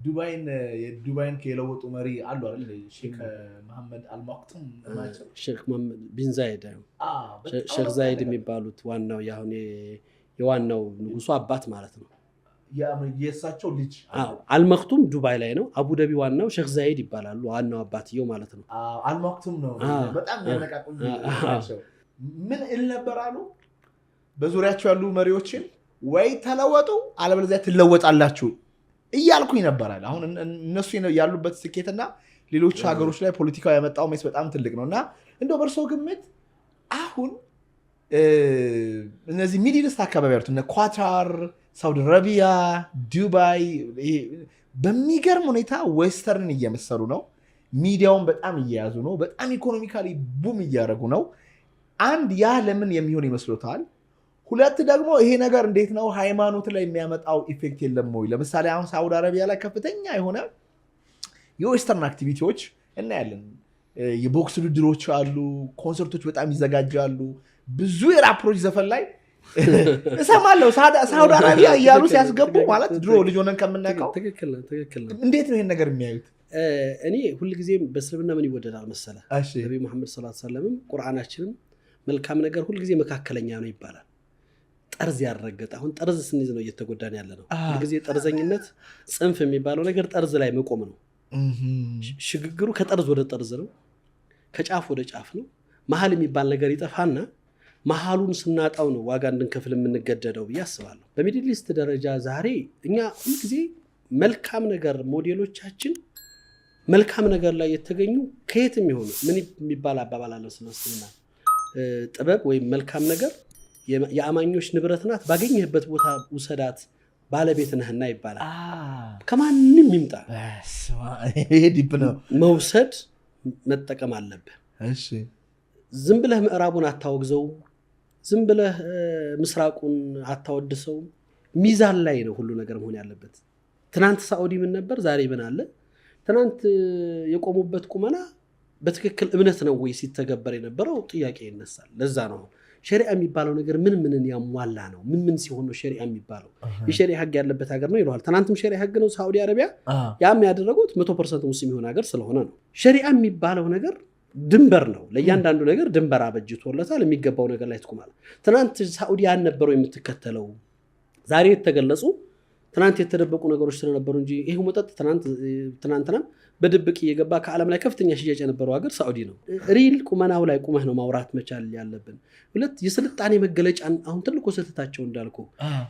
ዱባይን ከለወጡ መሪ አሉ አይደል ሼክ መሐመድ አልማክቱም ናቸው ሼክ መሐመድ ቢን ዛይድ ሼክ ዛይድ የሚባሉት ዋናው የዋናው ንጉሱ አባት ማለት ነው የእሳቸው ልጅ አልማክቱም ዱባይ ላይ ነው አቡዳቢ ዋናው ሼክ ዛይድ ይባላሉ ዋናው አባትየው ማለት ነው አልማክቱም ነው በጣም ያነቃቁኝ ናቸው ምን ይልነበራሉ በዙሪያቸው ያሉ መሪዎችን ወይ ተለወጡ አለበለዚያ ትለወጣላችሁ እያልኩኝ ነበራል አሁን እነሱ ያሉበት ስኬትና ሌሎች ሀገሮች ላይ ፖለቲካው ያመጣው ሜስ በጣም ትልቅ ነውና እንደው በርሶ ግምት አሁን እነዚህ ሚድል ኢስት አካባቢ ያሉት እነ ኳታር ሳውዲ አረቢያ ዱባይ በሚገርም ሁኔታ ዌስተርን እየመሰሉ ነው ሚዲያውን በጣም እየያዙ ነው በጣም ኢኮኖሚካሊ ቡም እያደረጉ ነው አንድ ያ ለምን የሚሆን ይመስሎታል ሁለት ደግሞ ይሄ ነገር እንዴት ነው ሃይማኖት ላይ የሚያመጣው ኢፌክት የለም ወይ ለምሳሌ አሁን ሳውዲ አረቢያ ላይ ከፍተኛ የሆነ የዌስተርን አክቲቪቲዎች እናያለን የቦክስ ውድድሮች አሉ ኮንሰርቶች በጣም ይዘጋጃሉ ብዙ የራፕሮች ዘፈን ላይ እሰማለሁ ሳውዲ አረቢያ እያሉ ሲያስገቡ ማለት ድሮ ልጅ ሆነን ከምናውቀው ትክክል ነው እንዴት ነው ይሄን ነገር የሚያዩት እኔ ሁሉ ጊዜ በእስልምና ምን ይወደዳል መሰለ ነብዩ መሐመድ ሰለላሁ ዐለይሂ ወሰለም ቁርአናችንን መልካም ነገር ሁሉ ጊዜ መካከለኛ ነው ይባላል ጠርዝ ያረጋግጥ አሁን ጠርዝ ስንይዝ ነው እየተጎዳን ያለ ነው ሁሉ ጊዜ ጠርዘኝነት ጽንፍ የሚባለው ነገር ጠርዝ ላይ መቆም ነው ሽግግሩ ከጠርዝ ወደ ጠርዝ ነው ከጫፍ ወደ ጫፍ ነው መሃል የሚባል ነገር ይጠፋና መሃሉን ስናጣው ነው ዋጋ እንድንከፍል የምንገደደው ያስባለሁ በሚድል ኢስት ደረጃ ዛሬ እኛ ሁሉ ጊዜ መልካም ነገር ሞዴሎቻችን መልካም ነገር ላይ የተገኙ ከየትም ይሆኑ ምን የሚባል አባባል አለ ስለስልና ጥበብ ወይ መልካም ነገር የአማኞች ንብረት ናት ባገኘህበት ቦታ ውሰዳት ባለቤት ነህና ይባላል ከማንንም ይምጣ ይሄ ዲፕ ነው መውሰድ መጠቀም አለብህ እሺ ዝም ብለህ ምዕራቡን አታወግዘው ዝም ብለህ ምስራቁን አታወድሰው ሚዛን ላይ ነው ሁሉ ነገር መሆን ያለበት ትናንት ሳኡዲ ምን ነበር ዛሬ ምን አለ ትናንት የቆሙበት ቁመና በትክክል እምነት ነው ወይ ሲተገበር የነበረው ጥያቄ ይነሳል ለዛ ነው ሸሪዓ የሚባለው ነገር ምን ያሟላ ነው ምን ሲሆን ነው ሸሪዓ የሚባለው የሸሪዓ ህግ ያለበት ሀገር ነው ይሏል ትናንትም ሸሪዓ ህግ ነው ሳኡዲ አረቢያ ያም ያደረጉት 100% ሙስሊም የሆነ ሀገር ስለሆነ ነው ሸሪዓ የሚባለው ነገር ድንበር ነው ለእያንዳንዱ ነገር ድንበር አበጅቶለታል የሚገባው ነገር ላይ ተቆማለ ትናንት ሳኡዲ ያን ነበረው የምትከተለው ዛሬ የተገለጹ ትናንት የተደበቁ ነገሮች ስለነበሩ እንጂ ይሄው መጠጥ ትናንትና በድብቅ እየገባ ከዓለም ላይ ከፍተኛ ሽያጭ የነበረው ሀገር ሳኡዲ ነው ሪል ቁመናው ላይ ቁመህ ነው ማውራት መቻል ያለብን ሁለት የስልጣኔ መገለጫ አሁን ትልቁ ስህተታቸው እንዳልኩ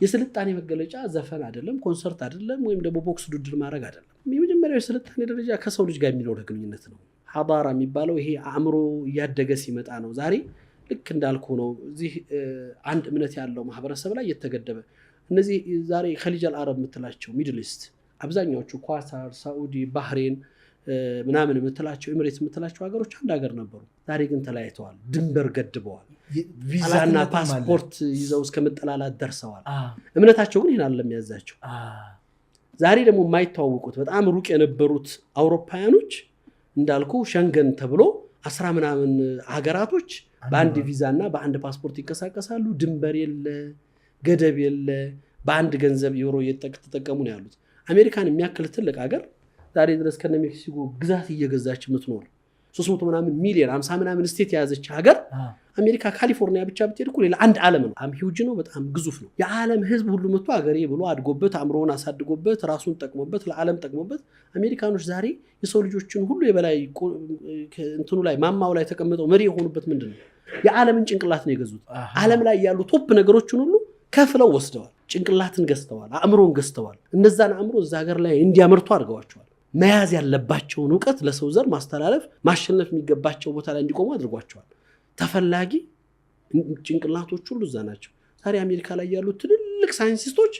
የስልጣኔ መገለጫ ዘፈን አይደለም ኮንሰርት አይደለም ወይም ደግሞ ቦክስ ውድድር ማድረግ አይደለም የመጀመሪያው የስልጣኔ ደረጃ ከሰው ልጅ ጋር የሚኖር ግንኙነት ነው ሐዳራ የሚባለው ይሄ አእምሮ ያደገ ሲመጣ ነው ዛሬ ልክ እንዳልኩ ነው እዚህ አንድ እምነት ያለው ማህበረሰብ ላይ የተገደበ እነዚህ ዛሬ ኸሊጅ አልዓረብ የምትላቸው ሚድል ኢስት አብዛኛዎቹ ኳታር ሳኡዲ ባህሬን ምናምን የምትላቸው ኤሚሬትስ የምትላቸው ሀገሮች አንድ ሀገር ነበሩ ዛሬ ግን ተለያይተዋል ድንበር ገድበዋል ቪዛና ፓስፖርት ይዘው እስከመጠላላት ደርሰዋል እምነታቸው ግን ይሄን አይደለም ያዛቸው ዛሬ ደግሞ የማይተዋወቁት በጣም ሩቅ የነበሩት አውሮፓውያኖች እንዳልኩ ሸንገን ተብሎ 10 ምናምን ሀገራቶች በአንድ ቪዛና በአንድ ፓስፖርት ይንቀሳቀሳሉ ድንበር የለ ገደብ የለ በአንድ ገንዘብ ዩሮ እየተጠቀሙ ነው ያሉት አሜሪካን የሚያክል ትልቅ ሀገር ዛሬ ድረስ ከነ ሜክሲኮ ግዛት እየገዛች የምትኖር 300 ምናምን ሚሊዮን 50 ምናምን ስቴት የያዘች ሀገር አሜሪካ ካሊፎርኒያ ብቻ ብትሄድ እኮ ሌላ አንድ ዓለም ነው በጣም ሂውጅ ነው በጣም ግዙፍ ነው የዓለም ህዝብ ሁሉ መጥቶ ሀገሬ ብሎ አድጎበት አምሮውን አሳድጎበት ራሱን ጠቅሞበት ለዓለም ጠቅሞበት አሜሪካኖች ዛሬ የሰው ልጆችን ሁሉ የበላይ እንትኑ ላይ ማማው ላይ ተቀምጠው መሪ የሆኑበት ምንድነው የዓለምን ጭንቅላት ነው የገዙት ዓለም ላይ ያሉ ቶፕ ነገሮችን ሁሉ ከፍለው ወስደዋል ጭንቅላትን ገዝተዋል አእምሮን ገዝተዋል እነዛን አእምሮ እዛ ሀገር ላይ እንዲያመርቱ አድርገዋቸዋል መያዝ ያለባቸውን ዕውቀት ለሰው ዘር ማስተላለፍ ማሸነፍ የሚገባቸው ቦታ ላይ እንዲቆሙ አድርጓቸዋል ተፈላጊ ጭንቅላቶች ሁሉ እዛ ናቸው ዛሬ አሜሪካ ላይ ያሉ ትልልቅ ሳይንቲስቶች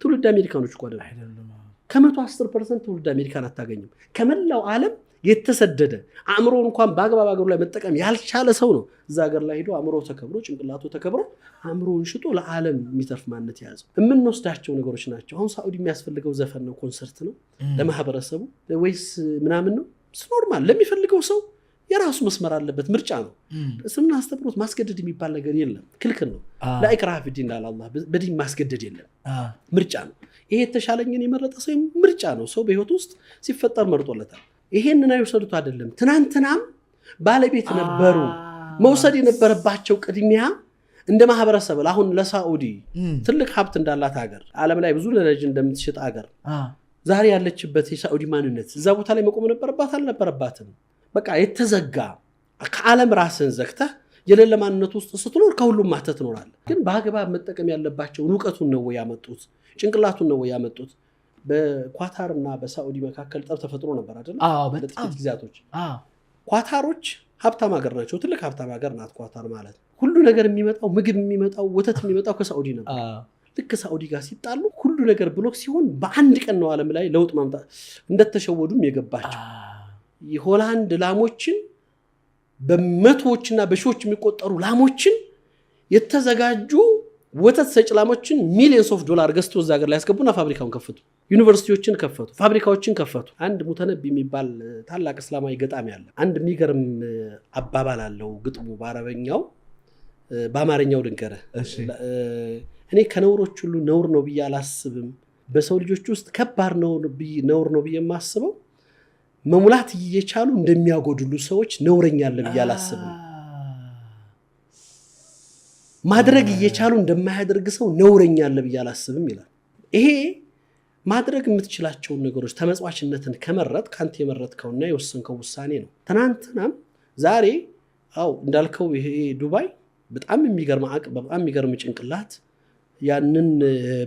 ትውልድ አሜሪካኖች እኮ አይደለም ከ110% ትውልድ አሜሪካን አታገኝም ከመላው ዓለም የተሰደደ አእምሮ እንኳን በአግባብ ሀገሩ ላይ መጠቀም ያልቻለ ሰው ነው እዛ ሀገር ላይ ሄዶ አእምሮ ተከብሮ ጭንቅላቱ ተከብሮ አእምሮን ሽጦ ለዓለም የሚተርፍ ማንነት ያዘው የምንወስዳቸው ነገሮች ናቸው አሁን ሳኡዲ የሚያስፈልገው ዘፈን ነው ኮንሰርት ነው ለማህበረሰቡ ወይስ ምናምን ነው ኖርማል ለሚፈልገው ሰው የራሱ መስመር አለበት ምርጫ ነው እስምና አስተምሮት ማስገደድ የሚባል ነገር የለም ክልክል ነው ላኢክራህ ፊዲን አላህ በዲን ማስገደድ የለም ምርጫ ነው ይሄ የተሻለኝን የመረጠ ሰው ምርጫ ነው። ሰው በህይወት ውስጥ ሲፈጠር መርጦለታል። ይሄንን አይወሰዱት አይደለም። ትናንትናም ባለቤት ነበሩ። መውሰድ የነበረባቸው ቅድሚያ እንደ ማህበረሰብ አሁን ለሳዑዲ ትልቅ ሀብት እንዳላት ሀገር ዓለም ላይ ብዙ ነዳጅ እንደምትሸጥ ሀገር ዛሬ ያለችበት የሳዑዲ ማንነት እዛ ቦታ ላይ መቆም ነበረባት አልነበረባትም? በቃ የተዘጋ ከዓለም ራስን ዘግተህ የሌለ ማንነት ውስጥ ስትኖር ከሁሉም ማተት ትኖራለህ። ግን በአግባብ መጠቀም ያለባቸው ዕውቀቱን ነው ያመጡት፣ ጭንቅላቱን ነው ያመጡት። በኳታርና በሳዑዲ መካከል ጠብ ተፈጥሮ ነበር አይደል? በጥቂት ጊዜያቶች ኳታሮች ሀብታም ሀገር ናቸው። ትልቅ ሀብታም ሀገር ናት ኳታር ማለት። ሁሉ ነገር የሚመጣው ምግብ የሚመጣው ወተት የሚመጣው ከሳዑዲ ነበር። ልክ ሳዑዲ ጋር ሲጣሉ ሁሉ ነገር ብሎክ ሲሆን በአንድ ቀን ነው ዓለም ላይ ለውጥ ማምጣት እንደተሸወዱም የገባቸው። የሆላንድ ላሞችን በመቶዎችና በሺዎች የሚቆጠሩ ላሞችን የተዘጋጁ ወተት ሰጭ ላሞችን ሚሊየንስ ኦፍ ዶላር ገዝተው እዛ ሀገር ላይ ያስገቡና ፋብሪካውን ከፈቱ፣ ዩኒቨርሲቲዎችን ከፈቱ፣ ፋብሪካዎችን ከፈቱ። አንድ ሙተነቢ የሚባል ታላቅ እስላማዊ ገጣሚ አለ። አንድ የሚገርም አባባል አለው ግጥሙ በአረበኛው በአማርኛው ልንገርህ። እኔ ከነውሮች ሁሉ ነውር ነው ብዬ አላስብም፣ በሰው ልጆች ውስጥ ከባድ ነውር ነው ብዬ የማስበው መሙላት እየቻሉ እንደሚያጎድሉ ሰዎች ነውረኛ አለ ብዬ አላስብም። ማድረግ እየቻሉ እንደማያደርግ ሰው ነውረኛ አለ ብዬ አላስብም ይላል። ይሄ ማድረግ የምትችላቸውን ነገሮች ተመጽዋችነትን ከመረጥ ካንተ የመረጥከውና የወሰንከው ውሳኔ ነው። ትናንትናም ዛሬ እንዳልከው ይሄ ዱባይ በጣም የሚገርም አቅም፣ በጣም የሚገርም ጭንቅላት ያንን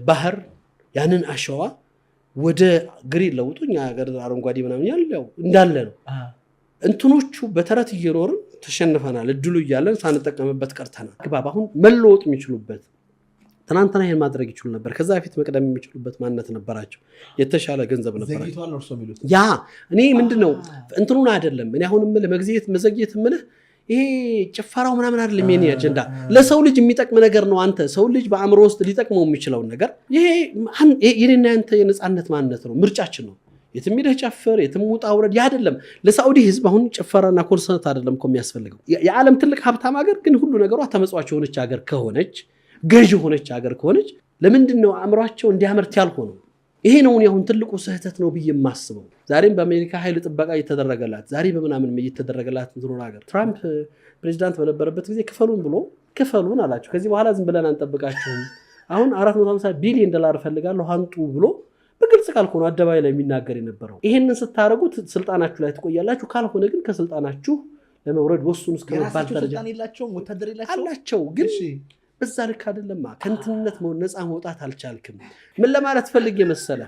ባህር ያንን አሸዋ ወደ ግሪን ለውጡ እኛ ሀገር አረንጓዴ ምናምን ያለው እንዳለ ነው። እንትኖቹ በተረት እየኖርን ተሸንፈናል። እድሉ እያለን ሳንጠቀምበት ቀርተናል። ግባብ አሁን መለወጥ የሚችሉበት ትናንትና ይሄን ማድረግ ይችሉ ነበር። ከዛ በፊት መቅደም የሚችሉበት ማንነት ነበራቸው። የተሻለ ገንዘብ ነበራቸው። ያ እኔ ምንድነው እንትኑን አይደለም እኔ አሁን ምልህ መዘግየት ምልህ ይሄ ጭፈራው ምናምን አይደለም። የኔ አጀንዳ ለሰው ልጅ የሚጠቅም ነገር ነው። አንተ ሰው ልጅ በአእምሮ ውስጥ ሊጠቅመው የሚችለውን ነገር ይሄ የኔና ያንተ የነጻነት ማንነት ነው፣ ምርጫችን ነው። የትም ሄደህ ጨፍር፣ የትም ውጣ ውረድ አይደለም። ለሳዑዲ ህዝብ አሁን ጭፈራና ኮንሰርት አይደለም እኮ የሚያስፈልገው። የዓለም ትልቅ ሀብታም ሀገር ግን ሁሉ ነገሯ ተመጽዋች የሆነች ሀገር ከሆነች፣ ገዥ ሆነች ሀገር ከሆነች ለምንድን ነው አእምሯቸው እንዲያመርት ያልሆነው? ይሄ ነው አሁን ትልቁ ስህተት ነው ብዬ የማስበው። ዛሬም በአሜሪካ ኃይል ጥበቃ እየተደረገላት፣ ዛሬ በምናምን እየተደረገላት እንትኖር ሀገር ትራምፕ ፕሬዚዳንት በነበረበት ጊዜ ክፈሉን አላቸው። ከዚህ በኋላ ዝም ብለን አንጠብቃችሁም፣ አሁን $450 ቢሊዮን እፈልጋለሁ አንጡ ብሎ በግልጽ ካልሆነ አደባባይ ላይ የሚናገር የነበረው። ይሄንን ስታረጉት ስልጣናችሁ ላይ ትቆያላችሁ፣ ካልሆነ ግን ከስልጣናችሁ ለመውረድ ወስኑ እስከመባል ደረጃ አላቸው። ግን በዛ ልክ አይደለማ። ከእንትንነት ነፃ መውጣት አልቻልክም። ምን ለማለት ፈልጌ መሰለ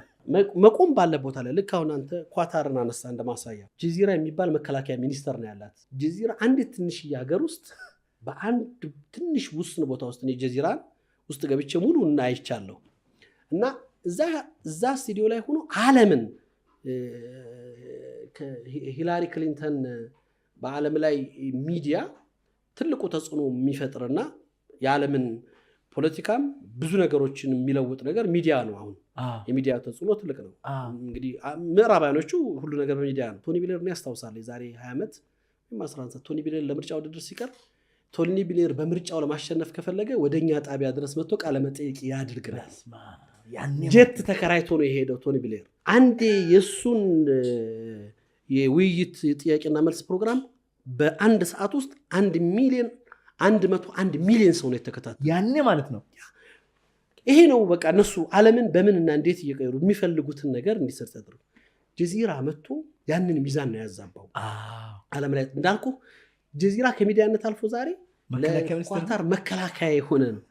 መቆም ባለ ቦታ ላይ ልክ አሁን አንተ ኳታርን አነሳ እንደማሳያ። ጀዚራ የሚባል መከላከያ ሚኒስተር ነው ያላት። ጀዚራ አንዲት ትንሽ ሀገር ውስጥ በአንድ ትንሽ ውስን ቦታ ውስጥ ነው ጀዚራን ውስጥ ገብቼ ሙሉ እናይቻለሁ። እና እዛ ስቱዲዮ ላይ ሆኖ ዓለምን ሂላሪ ክሊንተን በዓለም ላይ ሚዲያ ትልቁ ተጽዕኖ የሚፈጥርና የዓለምን ፖለቲካም ብዙ ነገሮችን የሚለውጥ ነገር ሚዲያ ነው። አሁን የሚዲያ ተጽዕኖ ትልቅ ነው። እንግዲህ ምዕራባውያኖቹ ሁሉ ነገር በሚዲያ ነው። ቶኒ ብሌር ነው ያስታውሳል። የዛሬ 20 ዓመት ወይም 11 ቶኒ ብሌር ለምርጫ ውድድር ሲቀር ቶኒ ብሌር በምርጫው ለማሸነፍ ከፈለገ ወደኛ ጣቢያ ድረስ መጥቶ ቃለ መጠይቅ ያድርግናል። ጀት ተከራይቶ ነው የሄደው ቶኒ ብሌር። አንዴ የሱን የውይይት ጥያቄና መልስ ፕሮግራም በአንድ ሰዓት ውስጥ 101 ሚሊዮን ሰው ነው የተከታተለው። ያኔ ማለት ነው። ይሄ ነው በቃ እነሱ ዓለምን በምንና እንዴት እየቀየሩ የሚፈልጉትን ነገር እንዲሰርጥ ያደርጉ። ጀዚራ መጥቶ ያንን ሚዛን ነው ያዛባው ዓለም ላይ። እንዳልኩ ጀዚራ ከሚዲያነት አልፎ ዛሬ ለኳታር መከላከያ የሆነ ነው።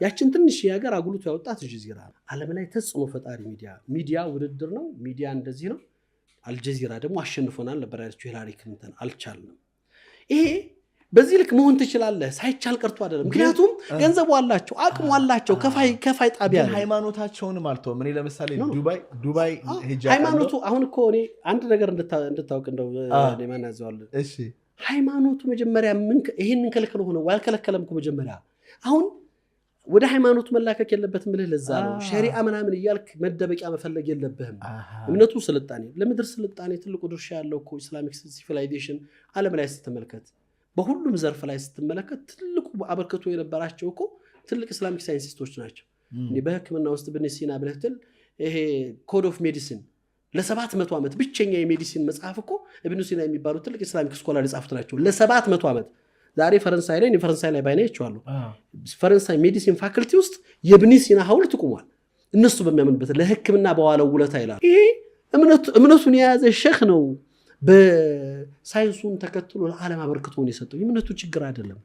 ያችን ትንሽ የሀገር አጉልቶ ያወጣት ጀዚራ ዓለም ላይ ተጽዕኖ ፈጣሪ ሚዲያ ውድድር ነው። ሚዲያ እንደዚህ ነው። አልጀዚራ ደግሞ አሸንፎናል ነበር ያለችው ሂላሪ ክሊንተን። አልቻልንም። ይሄ በዚህ ልክ መሆን ትችላለህ ሳይቻል ቀርቶ አይደለም። ምክንያቱም ገንዘቡ አላቸው፣ አቅሙ አላቸው። ከፋይ ጣቢያ ነው። ሃይማኖታቸውንም አልተውም። እኔ ለምሳሌ ዱባይ ሄጃ ሃይማኖቱ አሁን እኮ እኔ አንድ ነገር እንድታውቅ እንደው ለማን ያዘዋለን። እሺ ሃይማኖቱ መጀመሪያ ይሄንን ከልከለ ሆነ ዋልከለከለም እኮ መጀመሪያ። አሁን ወደ ሃይማኖቱ መላከክ የለበትም ብለህ ለዛ ነው ሸሪዓ ምናምን እያልክ መደበቂያ መፈለግ የለብህም። እምነቱ ስልጣኔ ለምድር ስልጣኔ ትልቁ ድርሻ ያለው እኮ ኢስላሚክ ሲቪላይዜሽን ዓለም ላይ ስትመለከት በሁሉም ዘርፍ ላይ ስትመለከት ትልቁ አበርክቶ የነበራቸው እኮ ትልቅ ኢስላሚክ ሳይንቲስቶች ናቸው። በሕክምና ውስጥ ብን ሲና ብለህትል ይሄ ኮድ ኦፍ ሜዲሲን ለ700 ዓመት ብቸኛ የሜዲሲን መጽሐፍ እኮ ኢብኑ ሲና የሚባሉ ትልቅ ኢስላሚክ ስኮላር የጻፉት ናቸው። ለ700 ዓመት ዛሬ ፈረንሳይ ላይ ፈረንሳይ ላይ ባይና ይቻላል ፈረንሳይ ሜዲሲን ፋክልቲ ውስጥ የኢብኑ ሲና ሐውልት ቆሟል። እነሱ በሚያምኑበት ለሕክምና በዋለው ውለታ ይላል። ይሄ እምነቱን የያዘ ሼክ ነው በሳይንሱን ተከትሎ ለዓለም አበርክቶን የሰጠው። የእምነቱ ችግር አይደለም።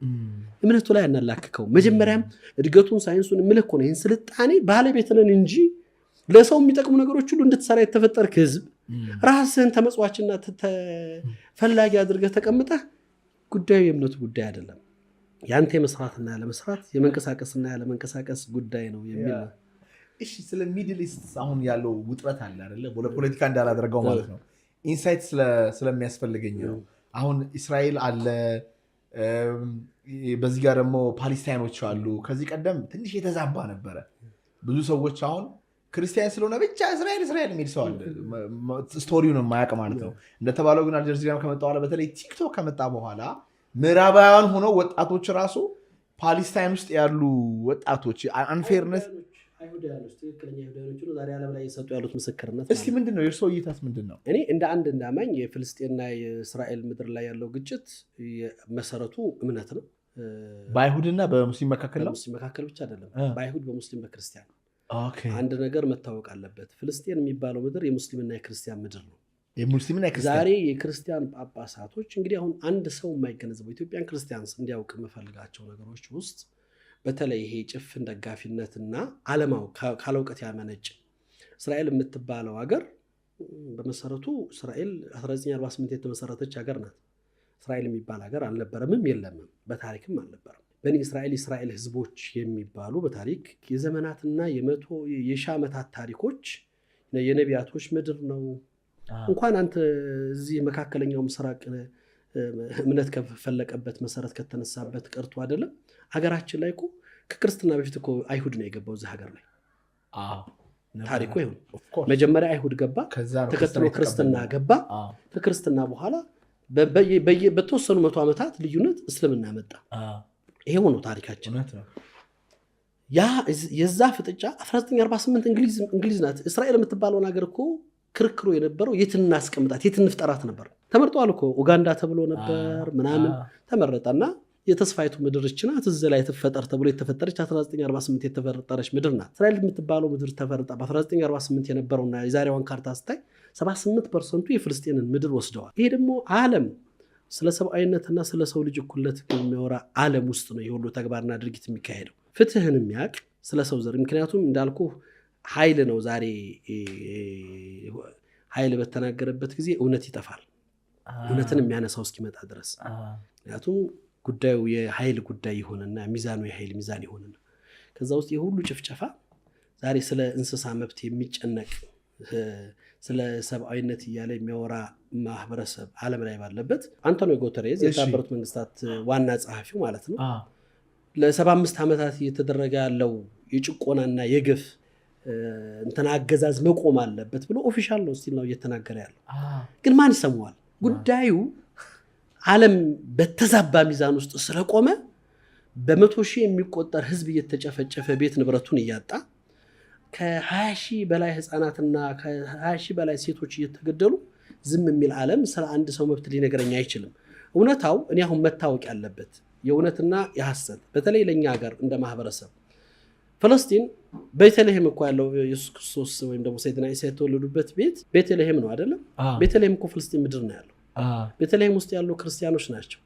እምነቱ ላይ አናላክከው። መጀመሪያም እድገቱን ሳይንሱን ምልክ ነው። ይህን ስልጣኔ ባለቤት ነን እንጂ ለሰው የሚጠቅሙ ነገሮች ሁሉ እንድትሰራ የተፈጠርክ ህዝብ ራስህን ተመጽዋችና ፈላጊ አድርገህ ተቀምጠህ ጉዳዩ የእምነቱ ጉዳይ አይደለም። ያንተ የመስራትና ያለመስራት የመንቀሳቀስና ያለመንቀሳቀስ ጉዳይ ነው የሚል ነው። እሺ ስለ ሚድል ኢስት አሁን ያለው ውጥረት አለ አይደለ? ፖለቲካ እንዳላደረገው ማለት ነው። ኢንሳይት ስለሚያስፈልገኝ ነው። አሁን እስራኤል አለ፣ በዚህ ጋር ደግሞ ፓሌስታይኖች አሉ። ከዚህ ቀደም ትንሽ የተዛባ ነበረ። ብዙ ሰዎች አሁን ክርስቲያን ስለሆነ ብቻ እስራኤል የሚል ሰው አለ፣ ስቶሪውን የማያውቅ ማለት ነው። እንደተባለው ግን አልጀዚራ ከመጣ በኋላ በተለይ ቲክቶክ ከመጣ በኋላ ምዕራባውያን ሆነው ወጣቶች ራሱ ፓሌስታይን ውስጥ ያሉ ወጣቶች አንፌርነስ እስኪ ምንድን ነው የእርሶ እይታስ ምንድን ነው? እኔ እንደ አንድ እንዳማኝ የፍልስጤንና የእስራኤል ምድር ላይ ያለው ግጭት መሰረቱ እምነት ነው። በአይሁድና በሙስሊም መካከል ነው። በሙስሊም መካከል ብቻ አይደለም፣ በአይሁድ በሙስሊም በክርስቲያን። አንድ ነገር መታወቅ አለበት። ፍልስጤን የሚባለው ምድር የሙስሊምና የክርስቲያን ምድር ነው። ዛሬ የክርስቲያን ጳጳሳቶች እንግዲህ አሁን አንድ ሰው የማይገነዘበው ኢትዮጵያን ክርስቲያንስ እንዲያውቅ የምፈልጋቸው ነገሮች ውስጥ በተለይ ይሄ ጭፍን ደጋፊነትና ዓለማው ካለውቀት ያመነጭ እስራኤል የምትባለው ሀገር በመሰረቱ እስራኤል 1948 የተመሰረተች ሀገር ናት። እስራኤል የሚባል ሀገር አልነበረምም፣ የለምም፣ በታሪክም አልነበረም። በኒ እስራኤል ህዝቦች የሚባሉ በታሪክ የዘመናትና የሺህ ዓመታት ታሪኮች የነቢያቶች ምድር ነው። እንኳን አንተ እዚህ መካከለኛው ምስራቅ እምነት ከፈለቀበት መሰረት ከተነሳበት ቀርቶ አይደለም ሀገራችን ላይ እኮ ከክርስትና በፊት እኮ አይሁድ ነው የገባው እዚህ ሀገር ላይ። ታሪኩ ይሁን መጀመሪያ አይሁድ ገባ፣ ተከትሎ ክርስትና ገባ። ከክርስትና በኋላ በተወሰኑ 100 ዓመታት ልዩነት እስልምና መጣ። ይሄው ነው ታሪካችን። የዛ ፍጥጫ 1948 እንግሊዝ ናት እስራኤል የምትባለውን ሀገር እኮ ክርክሩ የነበረው የት እናስቀምጣት የት እንፍጠራት ነበር። ተመርጧል እኮ ኡጋንዳ ተብሎ ነበር ምናምን ተመረጠና የተስፋይቱ ምድር ናት እዚህ ላይ ተፈጠር ተብሎ የተፈጠረች 1948 የተፈጠረች ምድር ናት። እስራኤል የምትባለው ምድር ተፈርጣ በ1948 የነበረውና የዛሬዋን ካርታ ስታይ 78% የፍልስጤንን ምድር ወስደዋል። ይሄ ደግሞ ዓለም ስለ ሰብአዊነትና ስለ ሰው ልጅ እኩልነት የሚያወራ ዓለም ውስጥ ነው የሁሉ ተግባርና ድርጊት የሚካሄደው። ፍትህን የሚያውቅ ስለ ሰው ዘር ምክንያቱም እንዳልኩ ኃይል ነው። ዛሬ ኃይል በተናገረበት ጊዜ እውነት ይጠፋል፣ እውነትን የሚያነሳው እስኪመጣ ድረስ። ምክንያቱም ጉዳዩ የኃይል ጉዳይ ይሆንና ሚዛኑ የኃይል ሚዛን ይሆንና ከዛ ውስጥ የሁሉ ጭፍጨፋ ዛሬ ስለ እንስሳ መብት የሚጨነቅ ስለ ሰብአዊነት እያለ የሚያወራ ማህበረሰብ ዓለም ላይ ባለበት አንቶኒዮ ጉተሬዝ የተባበሩት መንግስታት ዋና ጸሐፊው ማለት ነው ለ75 ዓመታት እየተደረገ ያለው የጭቆናና የግፍ እንትና አገዛዝ መቆም አለበት ብሎ ኦፊሻል ነው ስቲል ነው እየተናገረ ያለው። ግን ማን ይሰማዋል? ጉዳዩ ዓለም በተዛባ ሚዛን ውስጥ ስለቆመ በ100 ሺህ የሚቆጠር ህዝብ እየተጨፈጨፈ ቤት ንብረቱን እያጣ ከ20 ሺህ በላይ ህፃናትና ከ20 ሺህ በላይ ሴቶች እየተገደሉ ዝም የሚል ዓለም ስለ አንድ ሰው መብት ሊነገረኝ አይችልም። እውነታው እኔ አሁን መታወቅ ያለበት የእውነትና የሐሰት በተለይ ለኛ ሀገር እንደ ማህበረሰብ ፍልስጤን ቤተልሔም እኮ ያለው ኢየሱስ ክርስቶስ ወይም ደግሞ ሰይድና ኢሳ የተወለዱበት ቤት ቤተልሔም ነው አይደለም? ቤተልሔም እኮ ፍልስጤን ምድር ነው ያለው። ቤተልሔም ውስጥ ያሉ ክርስቲያኖች ናቸው።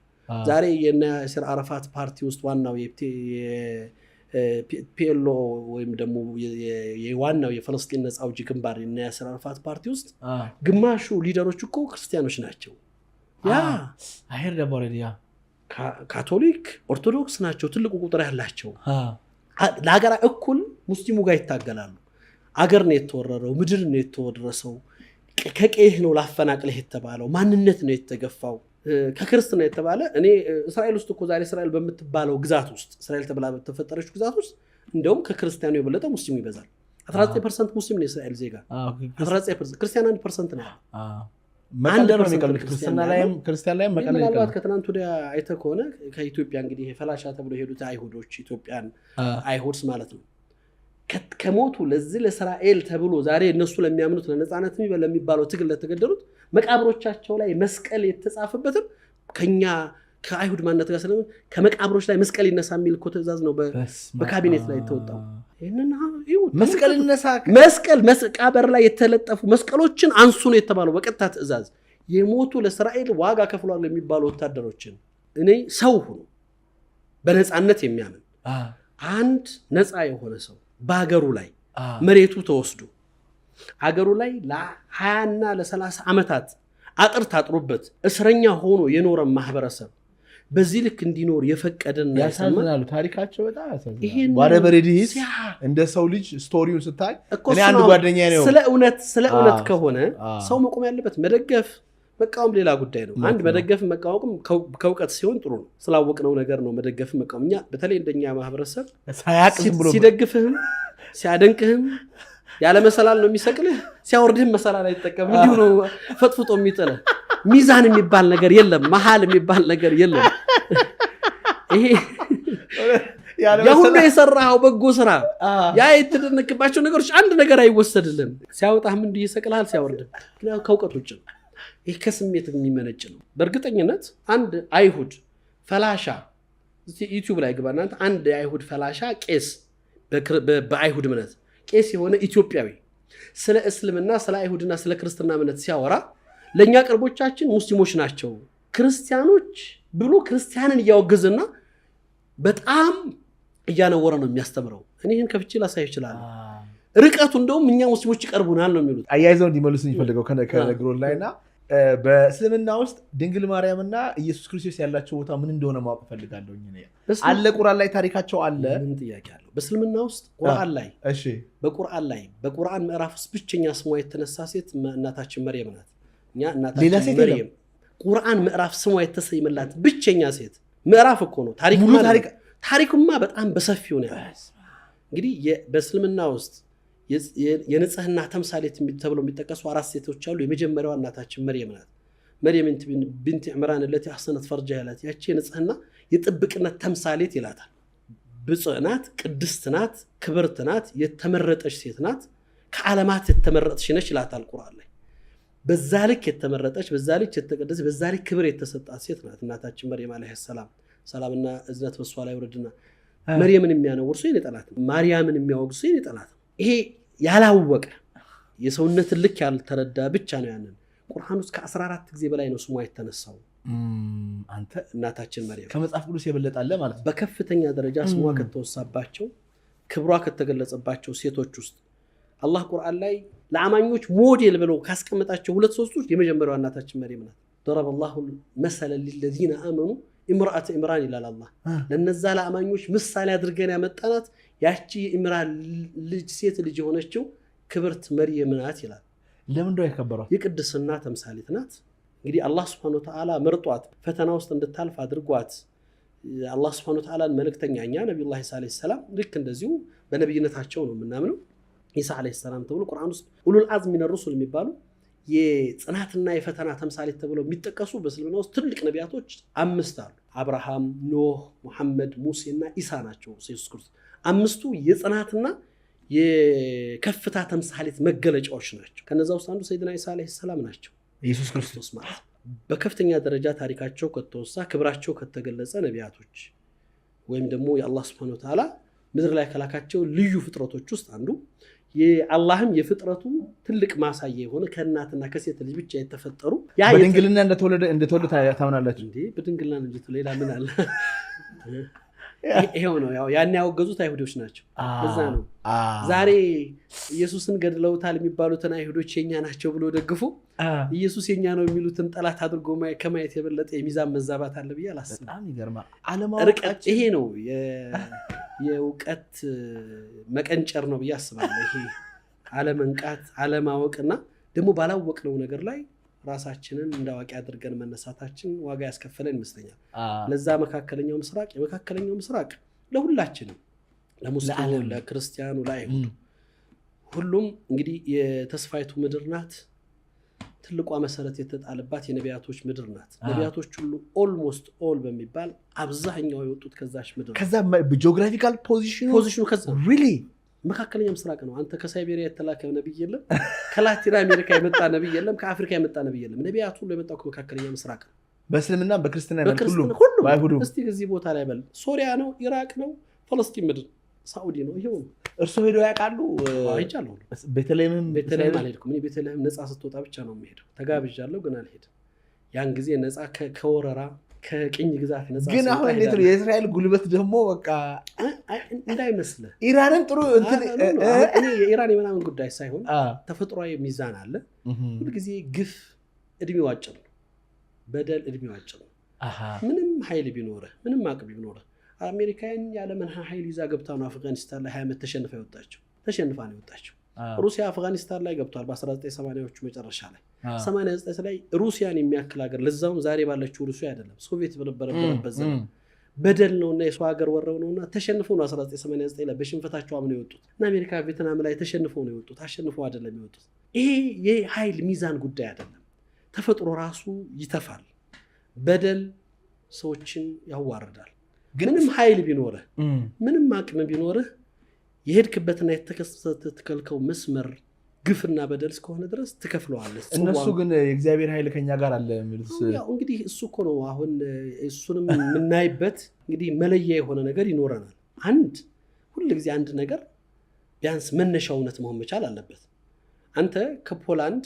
ዛሬ የናስር አረፋት ፓርቲ ውስጥ ዋናው ፒኤልኦ ወይም ደግሞ የዋናው የፍልስጤን ነፃ አውጪ ግንባር የናስር አረፋት ፓርቲ ውስጥ ግማሹ ሊደሮች እኮ ክርስቲያኖች ናቸው። ካቶሊክ ኦርቶዶክስ ናቸው ትልቁ ቁጥር ያላቸው። ለሀገር እኩል ሙስሊሙ ጋር ይታገላሉ። አገር ነው የተወረረው፣ ምድር ነው የተወረሰው፣ ከቀይህ ነው ላፈናቅለህ የተባለው፣ ማንነት ነው የተገፋው፣ ከክርስትና የተባለ እኔ እስራኤል ውስጥ እኮ ዛሬ እስራኤል በምትባለው ግዛት ውስጥ እስራኤል ተብላ በተፈጠረች ግዛት ውስጥ እንደውም ከክርስቲያኑ የበለጠ ሙስሊሙ ይበዛል። 19% ሙስሊም ነው የእስራኤል ዜጋ፣ 19% ክርስቲያን 1% ነው። ክርስቲያን ላይ ምናልባት ከትናንት ወዲያ አይተህ ከሆነ ከኢትዮጵያ እንግዲህ ፈላሻ ተብሎ የሄዱት አይሁዶች ኢትዮጵያን አይሁድስ ማለት ነው ከሞቱ ለዚህ ለእስራኤል ተብሎ ዛሬ እነሱ ለሚያምኑት ለነፃነት ለሚባለው ትግል ለተገደሉት መቃብሮቻቸው ላይ መስቀል የተጻፈበትን ከኛ ከአይሁድ ማንነት ጋር ስለምን ከመቃብሮች ላይ መስቀል ይነሳ የሚል እኮ ትእዛዝ ነው በካቢኔት ላይ የተወጣው። ይሄንን መስቀል ይነሳ መስቀል መቃብር ላይ የተለጠፉ መስቀሎችን አንሱ ነው የተባለው በቀጥታ ትእዛዝ። የሞቱ ለእስራኤል ዋጋ ከፍሏል የሚባሉ ወታደሮችን እኔ ሰው ሆኖ በነፃነት የሚያምን አንድ ነፃ የሆነ ሰው በአገሩ ላይ መሬቱ ተወስዶ አገሩ ላይ ለ20 እና ለ30 ዓመታት አጥር ታጥሮበት እስረኛ ሆኖ የኖረ ማህበረሰብ በዚህ ልክ እንዲኖር የፈቀደና ያሳዝናሉ። ታሪካቸው በጣም ያሳዝናሉ። ዋረበሬዲስ እንደ ሰው ልጅ ስቶሪውን ስታይ እኔ አንድ ጓደኛዬ ነው ስለ እውነት ከሆነ ሰው መቆም ያለበት መደገፍ መቃወም ሌላ ጉዳይ ነው። አንድ መደገፍ መቃወም ከእውቀት ሲሆን ጥሩ ነው። ስላወቅነው ነገር ነው መደገፍ መቃወም። እኛ በተለይ እንደኛ ማህበረሰብ ሲደግፍህም ሲያደንቅህም ያለ መሰላል ነው የሚሰቅልህ፣ ሲያወርድህም መሰላል አይጠቀም። እንዲሁ ነው ፈጥፍጦ የሚጥልህ። ሚዛን የሚባል ነገር የለም፣ መሃል የሚባል ነገር የለም። ይሄ ያሁሉ የሰራው በጎ ስራ ያ የተደነቅባቸው ነገሮች አንድ ነገር አይወሰድልም። ሲያወጣህም እንዲህ ይሰቅልሃል፣ ሲያወርድህ ከእውቀት ውጭ ነው። ይህ ከስሜት የሚመነጭ ነው። በእርግጠኝነት አንድ አይሁድ ፈላሻ ዩቲዩብ ላይ ግባ እናንተ፣ አንድ የአይሁድ ፈላሻ ቄስ በአይሁድ እምነት ቄስ የሆነ ኢትዮጵያዊ ስለ እስልምና ስለ አይሁድና ስለ ክርስትና እምነት ሲያወራ ለእኛ ቅርቦቻችን ሙስሊሞች ናቸው ክርስቲያኖች ብሎ ክርስቲያንን እያወግዝና በጣም እያነወረ ነው የሚያስተምረው። እኔ ይህን ከፍቼ ላሳይ ይችላል። ርቀቱ እንደውም እኛ ሙስሊሞች ይቀርቡናል ነው የሚሉት። አያይዘው እንዲመልሱኝ ይፈልገው ከነግሮን ላይና በእስልምና ውስጥ ድንግል ማርያምና ኢየሱስ ክርስቶስ ያላቸው ቦታ ምን እንደሆነ ማወቅ ፈልጋለሁ። አለ ቁርአን ላይ ታሪካቸው አለ። ምን ጥያቄ አለው? በእስልምና ውስጥ ቁርአን ላይ በቁርአን ምዕራፍ ውስጥ ብቸኛ ስሟ የተነሳ ሴት እናታችን መርየም ናት። እኛ እናታችን መርየም ቁርአን ምዕራፍ ስሟ የተሰየመላት ብቸኛ ሴት ምዕራፍ እኮ ነው። ታሪኩማ በጣም በሰፊው ነው። እንግዲህ በእስልምና ውስጥ የንጽህና ተምሳሌት ተብሎ የሚጠቀሱ 4 ሴቶች አሉ። የመጀመሪያዋ እናታችን መርየም ናት። መርየም ቢንት ዕምራን التي احسنت فرجها ይላል። ያቺ የንጽህና የጥብቅነት ተምሳሌት ይላታል። ብፁዕ ናት፣ ቅድስት ናት፣ ክብርት ናት፣ የተመረጠች ሴት ናት፣ ከዓለማት የተመረጠች ነች ይላታል ቁርአን ላይ። በዛ ልክ የተመረጠች፣ በዛ ልክ የተቀደሰች፣ በዛ ልክ ክብር የተሰጣት ሴት ናት እናታችን መርየም አለይሂ ሰላም። ሰላምና እዝነት በሷ ላይ ወረድና መርየምን የሚያነውር ሰው ይጠላት፣ ማርያምን የሚያወግዝ ሰው ይጠላት። ይሄ ያላወቀ የሰውነትን ልክ ያልተረዳ ብቻ ነው። ያንን ቁርአን ውስጥ ከ14 ጊዜ በላይ ነው ስሟ የተነሳው። አንተ እናታችን መርየም ከመጽሐፍ ቅዱስ የበለጣለ ማለት ነው። በከፍተኛ ደረጃ ስሟ ከተወሳባቸው ክብሯ ከተገለጸባቸው ሴቶች ውስጥ አላህ ቁርአን ላይ ለአማኞች ሞዴል ብለው ካስቀመጣቸው 2-3 የመጀመሪያዋ እናታችን መርየም ናት። ضرب الله مثلا للذين آمنوا امرأة عمران ይላል አላህ። ለነዛ ለአማኞች ምሳሌ አድርገን ያመጣናት ያቺ ኢምራን ልጅ ሴት ልጅ የሆነችው ክብርት መርየም ናት ይላል። ለምን እንደው ያከበረው የቅድስና ተምሳሌት ናት። እንግዲህ አላህ Subhanahu Wa Ta'ala መርጧት ፈተና ውስጥ እንድታልፍ አድርጓት አላህ Subhanahu Wa Ta'ala መልእክተኛኛ ነብዩላህ ኢሳ አለይሂ ሰላም ልክ እንደዚሁ በነብይነታቸው ነው የምናምነው። ኢሳ አለይሂ ሰላም ተብሎ ቁርአን ውስጥ ኡሉል አዝም ሚነ ሩሱል የሚባሉ የጽናትና የፈተና ተምሳሌት ተብለው የሚጠቀሱ በእስልምና ውስጥ ትልቅ ነቢያቶች 5 አሉ። አብርሃም፣ ኖህ፣ ሙሐመድ፣ ሙሴና ኢሳ ናቸው። ኢየሱስ ክርስቶስ 5ቱ የጽናትና የከፍታ ተምሳሌት መገለጫዎች ናቸው። ከነዛ ውስጥ አንዱ ሰይድና ኢሳ አለይሂ ሰላም ናቸው። ኢየሱስ ክርስቶስ ማለት በከፍተኛ ደረጃ ታሪካቸው ከተወሳ ክብራቸው ከተገለጸ ነቢያቶች ወይም ደግሞ የአላህ Subhanahu Wa Ta'ala ምድር ላይ ከላካቸው ልዩ ፍጥረቶች ውስጥ አንዱ የአላህም የፍጥረቱ ትልቅ ማሳያ የሆነ ከእናትና ከሴት ልጅ ብቻ የተፈጠሩ በድንግልና እንደተወለደ ታምናላችሁ እንዴ? በድንግልና እንጂ ሌላ ምን አለ? ይሄው ነው። ያው ያን ያወገዙት አይሁዶች ናቸው። በዛ ነው ዛሬ ኢየሱስን ገድለውታል የሚባሉትን አይሁዶች የኛ ናቸው ብሎ ደግፉ ኢየሱስ የኛ ነው የሚሉትን ጠላት አድርጎ ከማየት የበለጠ የሚዛን መዛባት አለ ብዬ አላስብም። በጣም ይገርማል። አለማወቃችን ይሄ ነው የእውቀት መቀንጨር ነው ብዬ አስባለሁ። ይሄ አለመንቃት፣ አለማወቅና ደግሞ ባላወቅነው ነገር ላይ ራሳችንን እንዳዋቂ አድርገን መነሳታችን ዋጋ ያስከፈለን ይመስለኛል። ለዛ የመካከለኛው ምስራቅ ለሁላችንም ለሙስሊሙ፣ ለክርስቲያኑ፣ ለአይሁዱ ሁሉም እንግዲህ የተስፋይቱ ምድር ናት። ትልቋ መሰረት የተጣለባት የነቢያቶች ምድር ናት። ነቢያቶች ሁሉ ኦልሞስት ኦል በሚባል አብዛኛው የወጡት ከዛች ምድር ከዛ ጂኦግራፊካል ፖዚሽኑ ከዛ ሪሊ መካከለኛ ምስራቅ ነው። አንተ ከሳይቤሪያ የተላከ ነብይ የለም፣ ከላቲን አሜሪካ የመጣ ነብይ የለም፣ ከአፍሪካ የመጣ ነብይ የለም። ነቢያቱ ሁሉ የመጣው ከመካከለኛ ምስራቅ ነው። በእስልምና በክርስትና ሁሉ ባይሁዱ እስቲ እዚህ ቦታ ላይ በል ሶሪያ ነው፣ ኢራቅ ነው፣ ፍልስጤም ምድር ሳኡዲ ነው። ይሄው እርሱ ሄዶ ያውቃሉ? አይቻለሁ። ቤተልሔም አልሄድኩም። እኔ ቤተልሔም ነፃ ስትወጣ ብቻ ነው የምሄደው። ተጋብዣለሁ ግን አልሄድም። ያን ጊዜ ነፃ ከወረራ ከቅኝ ግዛት ነፃ ግን አሁን እንዴት ነው የእስራኤል ጉልበት ደግሞ በቃ እንዳይመስልህ ኢራንን ጥሩ እኔ የኢራን የምናምን ጉዳይ ሳይሆን ተፈጥሯዊ ሚዛን አለ። ሁልጊዜ ግፍ እድሜው አጭር ነው፣ በደል እድሜው አጭር ነው። ምንም ኃይል ቢኖርህ ምንም አቅም ቢኖርህ አሜሪካን ያለምን ኃይል ይዛ ገብታ ነው አፍጋኒስታን ላይ 20 ዓመት ተሸንፋ ነው የወጣችው። ሩሲያ አፍጋኒስታን ላይ ገብቷል በ1980ዎቹ መጨረሻ ላይ 89 ላይ ሩሲያን የሚያክል ሀገር ለዛውም ዛሬ ባለችው ሩሲያ አይደለም ሶቪየት በነበረበት ዘመን በደል ነውና የሰው ሀገር ወረው ነውና ተሸንፈው ነው 1989 ላይ በሽንፈታቸው አምነው የወጡት። እና አሜሪካ ቪየትናም ላይ ተሸንፈው ነው የወጡት፣ አሸንፈው አይደለም የወጡት። ይሄ የኃይል ሚዛን ጉዳይ አይደለም። ተፈጥሮ ራሱ ይተፋል። በደል ሰዎችን ያዋርዳል። ምንም ኃይል ቢኖርህ ምንም አቅም ቢኖርህ የሄድክበትና የተከልከው መስመር ግፍና በደል እስከሆነ ድረስ ትከፍለዋለህ። እነሱ ግን የእግዚአብሔር ኃይል ከኛ ጋር አለ የሚሉት ያው እንግዲህ እሱ እኮ ነው። አሁን እሱንም የምናይበት እንግዲህ መለያ የሆነ ነገር ይኖረናል። ሁልጊዜ አንድ ነገር ቢያንስ መነሻ እውነት መሆን መቻል አለበት። አንተ ከፖላንድ፣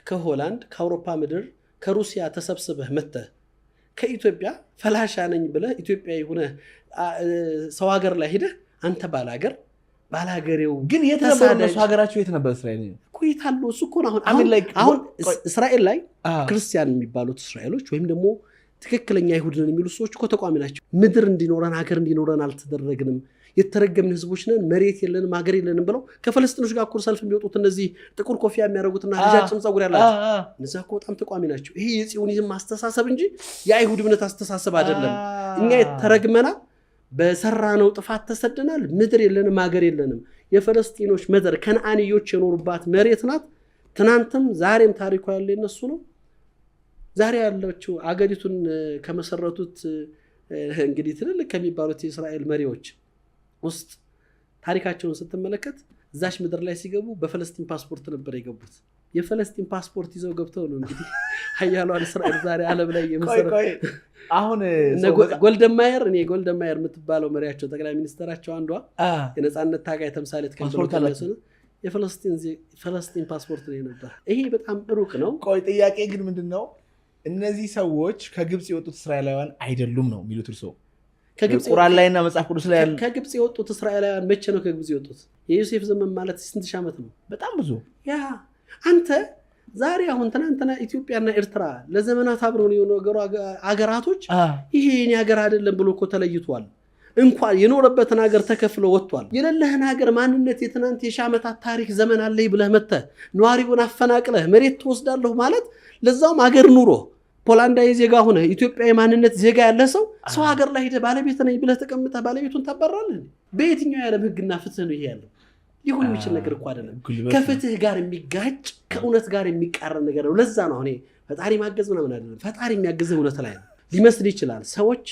ከሆላንድ፣ ከአውሮፓ ምድር፣ ከሩሲያ ተሰብስበህ መጥተህ ከኢትዮጵያ ፈላሻ ነኝ ብለህ ኢትዮጵያዊ ሆነህ ሰው ሀገር ላይ ሄደህ አንተ ባላገሬው ግን የት ነበር እነሱ ሀገራቸው የት ነበር? እስራኤል ቆይታሉ። እሱ እኮ አሁን እስራኤል ላይ ክርስቲያን የሚባሉት እስራኤሎች ወይም ደግሞ ትክክለኛ አይሁድን የሚሉ ሰዎች እኮ ተቋሚ ናቸው። ምድር እንዲኖረን ሀገር እንዲኖረን አልተደረግንም፣ የተረገምን ህዝቦች ነን፣ መሬት የለንም፣ ሀገር የለንም ብለው ከፈለስጢኖች ጋር እኩል ሰልፍ የሚወጡት እነዚህ ጥቁር ኮፊያ የሚያደርጉትና ረጃጅም ፀጉር ያላቸው እነዛ እኮ በጣም ተቋሚ ናቸው። ይሄ የጽዮኒዝም አስተሳሰብ እንጂ የአይሁድ እምነት አስተሳሰብ አይደለም። እኛ የተረግመናል፣ በሰራነው ጥፋት ተሰደናል፣ ምድር የለንም፣ ሀገር የለንም። የፈለስጢኖች ምድር ከነዓንዮች የኖሩባት መሬት ናት። ትናንትም ዛሬም ታሪኳ ያለ የነሱ ነው። ዛሬ ያለችው አገሪቱን ከመሰረቱት እንግዲህ ትልልቅ ከሚባሉት የእስራኤል መሪዎች ውስጥ ታሪካቸውን ስትመለከት እዛች ምድር ላይ ሲገቡ በፈለስጢን ፓስፖርት ነበር የገቡት። የፈለስጢን ፓስፖርት ይዘው ገብተው ነው እንግዲህ ሀያሏን እስራኤል ዛሬ ዓለም ላይ የመሰረቱት። አሁን ጎልደማየር የምትባለው መሪያቸው ጠቅላይ ሚኒስትራቸው አንዷ የነፃነት ታጋይ ተምሳሌት ከሚባሉት የፈለስጢን ፓስፖርት ነው ነበር። ይሄ በጣም ሩቅ ነው። ቆይ ጥያቄ ግን ምንድነው? እነዚህ ሰዎች ከግብጽ የወጡት እስራኤላውያን አይደሉም ነው የሚሉት እርስዎ? ቁርአን ላይና መጽሐፍ ቅዱስ ላይ ከግብጽ የወጡት እስራኤላውያን መቼ ነው ከግብጽ የወጡት? የዮሴፍ ዘመን ማለት ስንት ሺህ ዓመት ነው? በጣም ብዙ። ያ አንተ ዛሬ አሁን ትናንትና ኢትዮጵያና ኤርትራ ለዘመናት አብረው የሆኑ አገራቶች ይሄ የኔ ሀገር አይደለም ብሎ እኮ ተለይቷል። እንኳን የኖረበትን ሀገር ተከፍሎ ወጥቷል። የሌለህን ሀገር ማንነት የትናንት የሺህ ዓመታት ታሪክ ዘመን አለኝ ብለህ መጥተህ ነዋሪውን አፈናቅለህ መሬት ትወስዳለህ ማለት ለዛውም ሀገር ኑሮ ፖላንዳዊ ዜጋ ሆነ ኢትዮጵያዊ ማንነት ዜጋ ያለ ሰው ሀገር ላይ ሄደህ ባለቤት ነኝ ብለህ ተቀምጠህ ባለቤቱን ታባራለህ? በየትኛው የዓለም ህግና ፍትህ ነው ይሄ ያለው? ሊሆን የሚችል ነገር እኮ አይደለም። ከፍትህ ጋር የሚጋጭ ከእውነት ጋር የሚቃረን ነገር ነው። ለዛ ነው አሁን ፈጣሪ ማገዝ ምናምን አይደለም። ፈጣሪ የሚያገዝህ እውነት ላይ ነው። ሊመስል ይችላል። ሰዎች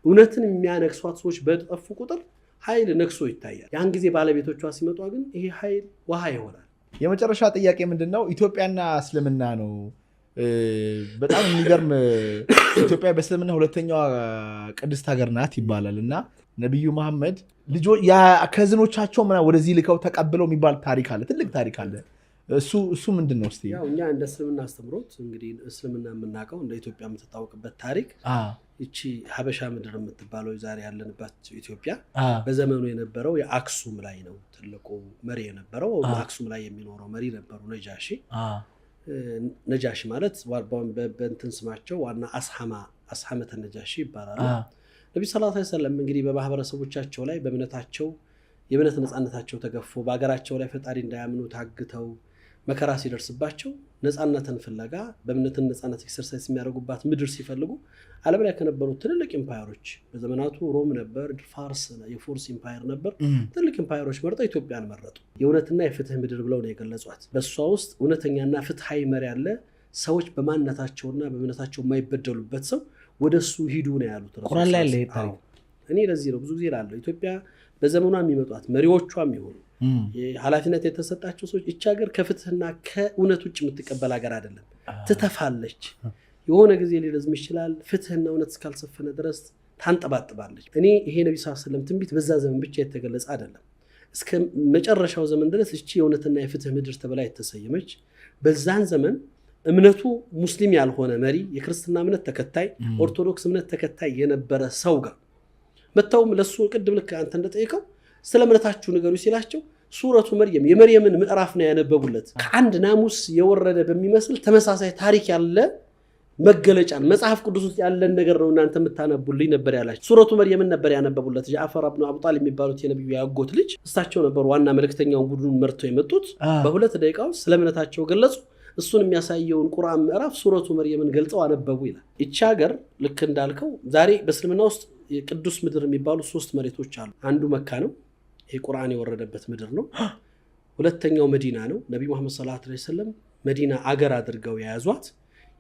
እውነትን የሚያነግሷት ሰዎች በጠፉ ቁጥር ኃይል ነግሶ ይታያል። ያን ጊዜ ባለቤቶቿ ሲመጡ ግን ይሄ ኃይል ውሃ ይሆናል። የመጨረሻ ጥያቄ ምንድነው? ኢትዮጵያና እስልምና ነው። በጣም የሚገርም ኢትዮጵያ በእስልምና ሁለተኛዋ ቅድስት ሀገር ናት ይባላል እና ነቢዩ መሐመድ ከዝኖቻቸው ወደዚህ ልከው ተቀብለው የሚባል ታሪክ አለ፣ ትልቅ ታሪክ አለ። እሱ ምንድን ነው? ያው እኛ እንደ እስልምና አስተምሮት እንግዲህ እስልምና የምናውቀው እንደ ኢትዮጵያ የምትታወቅበት ታሪክ ይቺ ሀበሻ ምድር የምትባለው ዛሬ ያለንባት ኢትዮጵያ በዘመኑ የነበረው የአክሱም ላይ ነው ትልቁ መሪ የነበረው። አክሱም ላይ የሚኖረው መሪ ነበሩ ነጃሺ ማለት በእንትን ስማቸው ዋና አስሐመተ ነጃሺ ይባላሉ። ነብዩ ሰለላሁ ዐለይሂ ወሰለም እንግዲህ በማህበረሰቦቻቸው ላይ በእምነታቸው የእምነት ነፃነታቸው ተገፎ በአገራቸው ላይ ፈጣሪ እንዳያምኑ ታግተው መከራ ሲደርስባቸው ነፃነትን ፍለጋ በእምነትን ነፃነት ኤክሰርሳይዝ የሚያደርጉባት ምድር ሲፈልጉ ዓለም ላይ ከነበሩት ትልልቅ ኢምፓየሮች በዘመናቱ ሮም ነበር፣ ፋርስ የፎርስ ኢምፓየር ነበር። ትልልቅ ኢምፓየሮች መርጠው ኢትዮጵያን መረጡ። የእውነትና የፍትህ ምድር ብለው ነው የገለጿት። በእሷ ውስጥ እውነተኛና ፍትሃዊ መሪ ያለ ሰዎች በማንነታቸውና በእምነታቸው የማይበደሉበት ሰው ወደሱ ሂዱ ነው ያሉት። ቁርአን ላይ ያለ ታሪክ እኔ ለዚህ ነው ብዙ ጊዜ እላለሁ ኢትዮጵያ በዘመኗ የሚመጧት መሪዎቿም ይሆኑ ኃላፊነት የተሰጣቸው ሰዎች እቺ ሀገር ከፍትህና ከእውነት ውጭ የምትቀበል ሀገር አይደለም። ትተፋለች። የሆነ ጊዜ ሊረዝም ይችላል። ፍትህና እውነት እስካልሰፈነ ድረስ ታንጠባጥባለች። እኔ ይሄ ነብዩ ሰለላሁ ዐለይሂ ወሰለም ትንቢት በዛ ዘመን ብቻ የተገለጸ አይደለም። እስከ መጨረሻው ዘመን ድረስ እቺ የእውነትና የፍትህ ምድር ተብላ የተሰየመች በዛን ዘመን እምነቱ ሙስሊም ያልሆነ መሪ የክርስትና እምነት ተከታይ ኦርቶዶክስ እምነት ተከታይ የነበረ ሰው ጋር መጣውም ለሱ ቅድም ልክ አንተ እንደጠየቀው ስለ እምነታችሁ ንገሩ ሲላቸው ሱረቱ መርየም የመርየምን ምዕራፍ ነው ያነበቡለት። ከአንድ ናሙስ የወረደ በሚመስል ተመሳሳይ ታሪክ ያለ መገለጫን መጽሐፍ ቅዱስ ውስጥ ያለን ነገር ነው እናንተ የምታነቡልኝ ነበር ያላቸው። ሱረቱ መርየምን ነበር ያነበቡለት። ጃዕፈር ኢብኑ አቡ ጣሊብ የሚባሉት የነብዩ ያጎት ልጅ እሳቸው ነበሩ ዋና መልእክተኛውን ቡድኑን መርተው የመጡት። በሁለት ደቂቃው ስለ እምነታቸው ገለጹ። እሱን የሚያሳየውን ቁርአን ምዕራፍ ሱረቱ መርየምን ገልጸው አነበቡ ይላል። ይቺ ሀገር ልክ እንዳልከው ዛሬ በእስልምና ውስጥ የቅዱስ ምድር የሚባሉ 3 መሬቶች አሉ። አንዱ መካ ነው፣ ይሄ ቁርአን የወረደበት ምድር ነው። ሁለተኛው መዲና ነው። ነብዩ መሐመድ ሰለላሁ ዐለይሂ ወሰለም መዲና አገር አድርገው የያዟት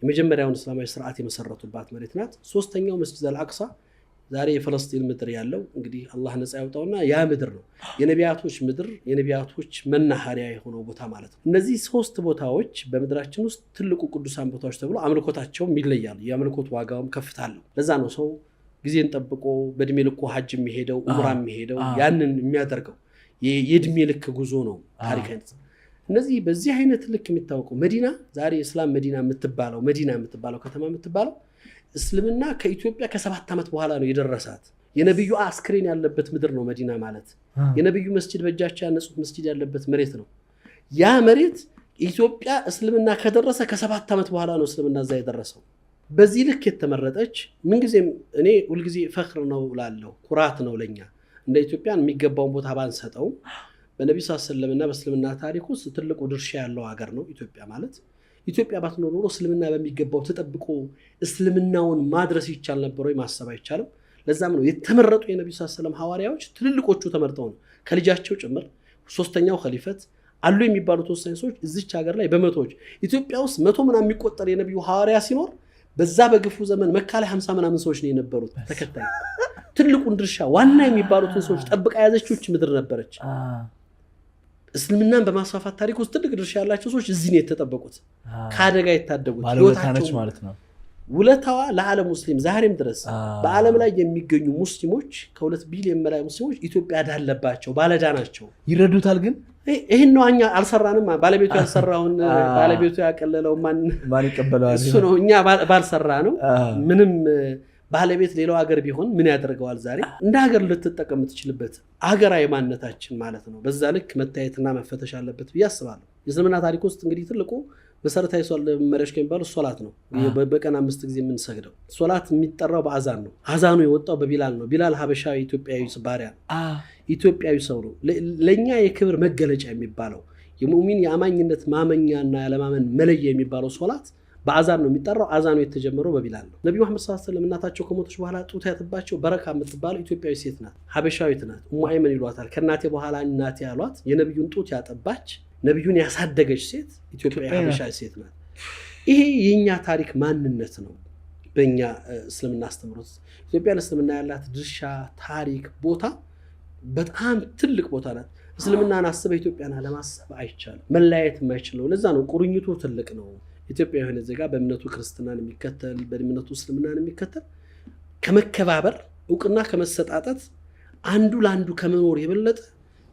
የመጀመሪያውን እስላማዊ ስርዓት የመሰረቱባት መሬት ናት። ሶስተኛው መስጂድ አልአቅሳ ዛሬ የፍልስጤም ምድር ያለው እንግዲህ አላህ ነፃ ያውጣውና ያ ምድር ነው የነቢያቶች ምድር የነቢያቶች መናኸሪያ የሆነው ቦታ ማለት ነው። እነዚህ 3 ቦታዎች በምድራችን ውስጥ ትልቁ ቅዱሳን ቦታዎች ተብሎ አምልኮታቸውም ይለያሉ። የአምልኮት ዋጋውም ከፍታ አለው። ለዛ ነው ሰው ጊዜን ጠብቆ በእድሜ ልኩ ሐጅ የሚሄደው ኡምራ የሚሄደው ያንን የሚያደርገው የእድሜ ልክ ጉዞ ነው ታሪክ አይነት። እነዚህ በዚህ አይነት ልክ የሚታወቀው መዲና ዛሬ እስላም መዲና የምትባለው ከተማ የምትባለው እስልምና ከኢትዮጵያ ከ7 ዓመት በኋላ ነው የደረሳት። የነብዩ አስክሬን ያለበት ምድር ነው መዲና ማለት። የነብዩ መስጂድ በእጃቸው ያነጹት መስጂድ ያለበት መሬት ነው። ያ መሬት ኢትዮጵያ እስልምና ከደረሰ ከ7 ዓመት በኋላ ነው እስልምና እዛ የደረሰው። በዚህ ልክ የተመረጠች ምንጊዜም እኔ ሁልጊዜ ፈኽር ነው ላለው ኩራት ነው ለኛ እንደ ኢትዮጵያን የሚገባውን ቦታ ባንሰጠው በነብዩ ሰለላሁ ዐለይሂ ወሰለም እና በእስልምና ታሪክ ውስጥ ትልቁ ድርሻ ያለው ሀገር ነው ኢትዮጵያ ማለት። ኢትዮጵያ ባትኖር ኖሮ እስልምና በሚገባው ተጠብቆ እስልምናውን ማድረስ ይቻል ነበር ወይ ማሰብ አይቻልም። ለዛም ነው የተመረጡ የነብዩ ሰለላሁ ዐለይሂ ወሰለም ሐዋርያዎች ትልልቆቹ ተመርጠው ነው ከልጃቸው ጭምር 3ኛው ኸሊፈት አሉ የሚባሉት ወሳኝ ሰዎች እዚች ሀገር ላይ በመቶዎች ኢትዮጵያ ውስጥ 100 ምናምን የሚቆጠር የነብዩ ሐዋርያ ሲኖር በዛ በግፉ ዘመን መካ ላይ 50 ምናምን ሰዎች ነው የነበሩት ተከታይ። ትልቁን ድርሻ ዋና የሚባሉትን ሰዎች ጠብቃ ያዘችው ምድር ነበረች። እስልምናን በማስፋፋት ታሪክ ውስጥ ትልቅ ድርሻ ያላቸው ሰዎች እዚህ ነው የተጠበቁት፣ ካደጋ የታደጉት ባለውለታነች ማለት ነው። ውለታዋ ለዓለም ሙስሊም ዛሬም ድረስ በዓለም ላይ የሚገኙ ሙስሊሞች ከ2 ቢሊዮን በላይ ሙስሊሞች ኢትዮጵያ ዳለባቸው ባለዳ ናቸው። ይረዱታል። ግን ይሄን ነው እኛ አልሰራንም። ባለቤቱ ያልሰራውን ባለቤቱ ያቀለለው ማን ይቀበለዋል? እሱ ነው። እኛ ባልሰራ ነው ምንም ባለቤት ሌላው ሀገር ቢሆን ምን ያደርገዋል? ዛሬ እንደ ሀገር ልትጠቀም የምትችልበት ሀገራዊ ማንነታችን ማለት ነው። በዛ ልክ መታየትና መፈተሽ አለበት ብዬ አስባለሁ። የእስልምና ታሪክ ውስጥ እንግዲህ ትልቁ መሰረታዊ መመሪያዎች ከሚባሉ ሶላት ነው። በቀን 5 ጊዜ የምንሰግደው ሶላት የሚጠራው በአዛን ነው። አዛኑ የወጣው በቢላል ነው። ቢላል ሀበሻዊ ኢትዮጵያዊ ባሪያ ነው። ኢትዮጵያዊ ሰው ነው። ለእኛ የክብር መገለጫ የሚባለው የሙእሚን የአማኝነት ማመኛና ያለማመን መለያ የሚባለው ሶላት በአዛን ነው የሚጠራው። አዛኑ የተጀመረው በቢላል ነው። ነብዩ መሐመድ ሰለላሁ ዐለይሂ ወሰለም እናታቸው ከሞተች በኋላ ጡት ያጥባቸው በረካ የምትባለው ኢትዮጵያዊ ሴት ናት። ሀበሻዊት ናት። ኡሙ አይመን ይሏታል። ከእናቴ በኋላ እናቴ ያሏት የነብዩን ጡት ያጠባች ነብዩን ያሳደገች ሴት ኢትዮጵያዊ ሀበሻዊ ሴት ናት። ይሄ የኛ ታሪክ ማንነት ነው። በእኛ እስልምና አስተምሮት ኢትዮጵያ ለእስልምና ያላት ድርሻ ታሪክ ቦታ በጣም ትልቅ ቦታ ናት። እስልምናን አስበህ ኢትዮጵያን ለማሰብ አይቻልም። መለያየት የማይችለው ለዛ ነው። ቁርኝቱ ትልቅ ነው። ኢትዮጵያ የሆነ ዜጋ በእምነቱ ክርስትናን የሚከተል በእምነቱ እስልምናን የሚከተል ከመከባበር እውቅና ከመሰጣጠት አንዱ ለአንዱ ከመኖር የበለጠ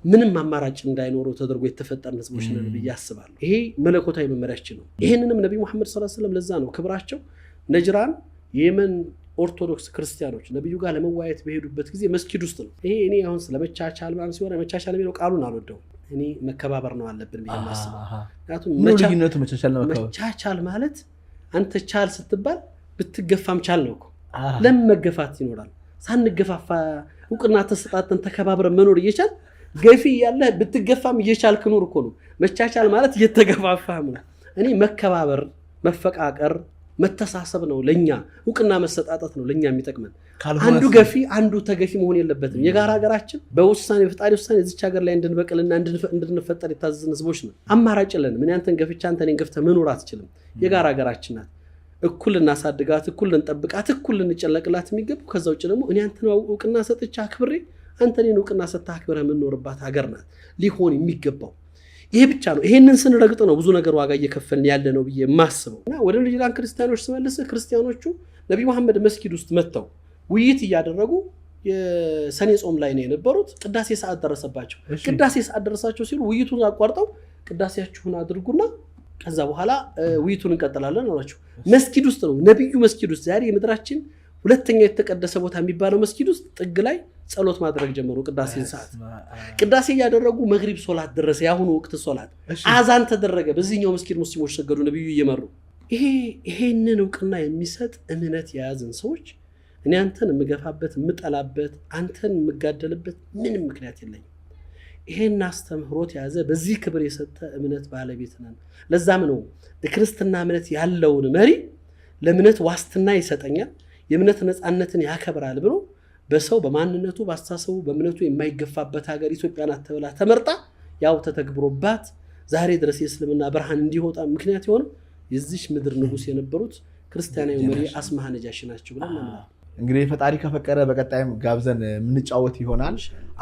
ምንም አማራጭ እንዳይኖረው ተደርጎ የተፈጠርን ህዝቦች ነን ብዬ አስባለሁ። ይሄ መለኮታዊ መመሪያችን ነው። ይሄንንም ነብዩ መሐመድ ሰለላሁ ዐለይሂ ወሰለም ለዛ ነው ክብራቸው ነጅራን የመን ኦርቶዶክስ ክርስቲያኖች ነብዩ ጋር ለመዋየት በሄዱበት ጊዜ መስጊድ ውስጥ ነው። ይሄ እኔ አሁን ስለመቻቻል ማለት ሲወራ መቻቻል የሚለው ቃሉን አልወደውም። እኔ መከባበር ነው አለብን ብዬ ማስበው። ምክንያቱም መቻቻል ማለት አንተ ቻል ስትባል ብትገፋም ቻል ነው እኮ። ለምን መገፋት ይኖራል? ሳንገፋፋ እውቅና ተሰጣጠን ተከባብረን መኖር እየቻል ገፊ ያለ ብትገፋም እየቻልክ ኑር እኮ ነው። መቻቻል ማለት እየተገፋፋም ነው። እኔ መከባበር፣ መፈቃቀር፣ መተሳሰብ ነው ለኛ እውቅና መሰጣጠት ነው ለኛ የሚጠቅመን። አንዱ ገፊ አንዱ ተገፊ መሆን የለበትም። የጋራ ሀገራችን በውሳኔ ፈጣሪ ውሳኔ እዚች ሀገር ላይ እንድንበቅልና እንድንፈጠር የታዘዝን ህዝቦች ነው። አማራጭ የለንም። ምን አንተን ገፍቻ አንተን ገፍተህ መኖር አትችልም። የጋራ ሀገራችን ናት። እኩል እናሳድጋት፣ እኩል እንጠብቃት፣ እኩል እንጨለቅላት የሚገባው። ከዛ ውጭ ደግሞ እኔ አንተን እውቅና ሰጥቻ አክብሬ አንተ እኔን እውቅና ሰጥተህ አክብረህ የምንኖርባት ሀገር ናት ሊሆን የሚገባው። ይሄ ብቻ ነው። ይሄንን ስንረግጥ ነው ብዙ ነገር ዋጋ እየከፈልን ያለ ነው ብዬ የማስበው። እና ወደ ኒውዚላንድ ክርስቲያኖች ስመልስህ ክርስቲያኖቹ ነቢዩ መሐመድ መስጊድ ውስጥ መጥተው ውይይት እያደረጉ የሰኔ ጾም ላይ ነው የነበሩት። ቅዳሴ ሰዓት ደረሰባቸው። ቅዳሴ ሰዓት ደረሳቸው ሲሉ ውይይቱን አቋርጠው ቅዳሴያችሁን አድርጉና ከዛ በኋላ ውይይቱን እንቀጥላለን አሏቸው። መስጊድ ውስጥ ነው፣ ነቢዩ መስጊድ ውስጥ። ዛሬ የምድራችን ሁለተኛው የተቀደሰ ቦታ የሚባለው መስጊድ ውስጥ ጥግ ላይ ጸሎት ማድረግ ጀመሩ። ቅዳሴን ሰዓት ቅዳሴ እያደረጉ መግሪብ ሶላት ደረሰ። የአሁኑ ወቅት ሶላት አዛን ተደረገ። በዚህኛው መስጊድ ሙስሊሞች ሰገዱ ነቢዩ እየመሩ። ይሄንን እውቅና የሚሰጥ እምነት የያዝን ሰዎች እኔ አንተን የምገፋበት የምጠላበት አንተን የምጋደልበት ምንም ምክንያት የለኝም። ይሄን አስተምህሮት የያዘ በዚህ ክብር የሰጠ እምነት ባለቤት ነን። ለዛም ነው የክርስትና እምነት ያለውን መሪ ለእምነት ዋስትና ይሰጠኛል፣ የእምነት ነፃነትን ያከብራል ብሎ በሰው በማንነቱ በአስተሳሰቡ በእምነቱ የማይገፋበት ሀገር ኢትዮጵያ ናት ተብላ ተመርጣ ያው ተተግብሮባት ዛሬ ድረስ የእስልምና ብርሃን እንዲወጣ ምክንያት የሆነው የዚች ምድር ንጉሥ የነበሩት ክርስቲያናዊ መሪ አስማሃ ነጃሺ ናቸው ብለን እናምናለን። እንግዲህ ፈጣሪ ከፈቀደ በቀጣይም ጋብዘን የምንጫወት ይሆናል።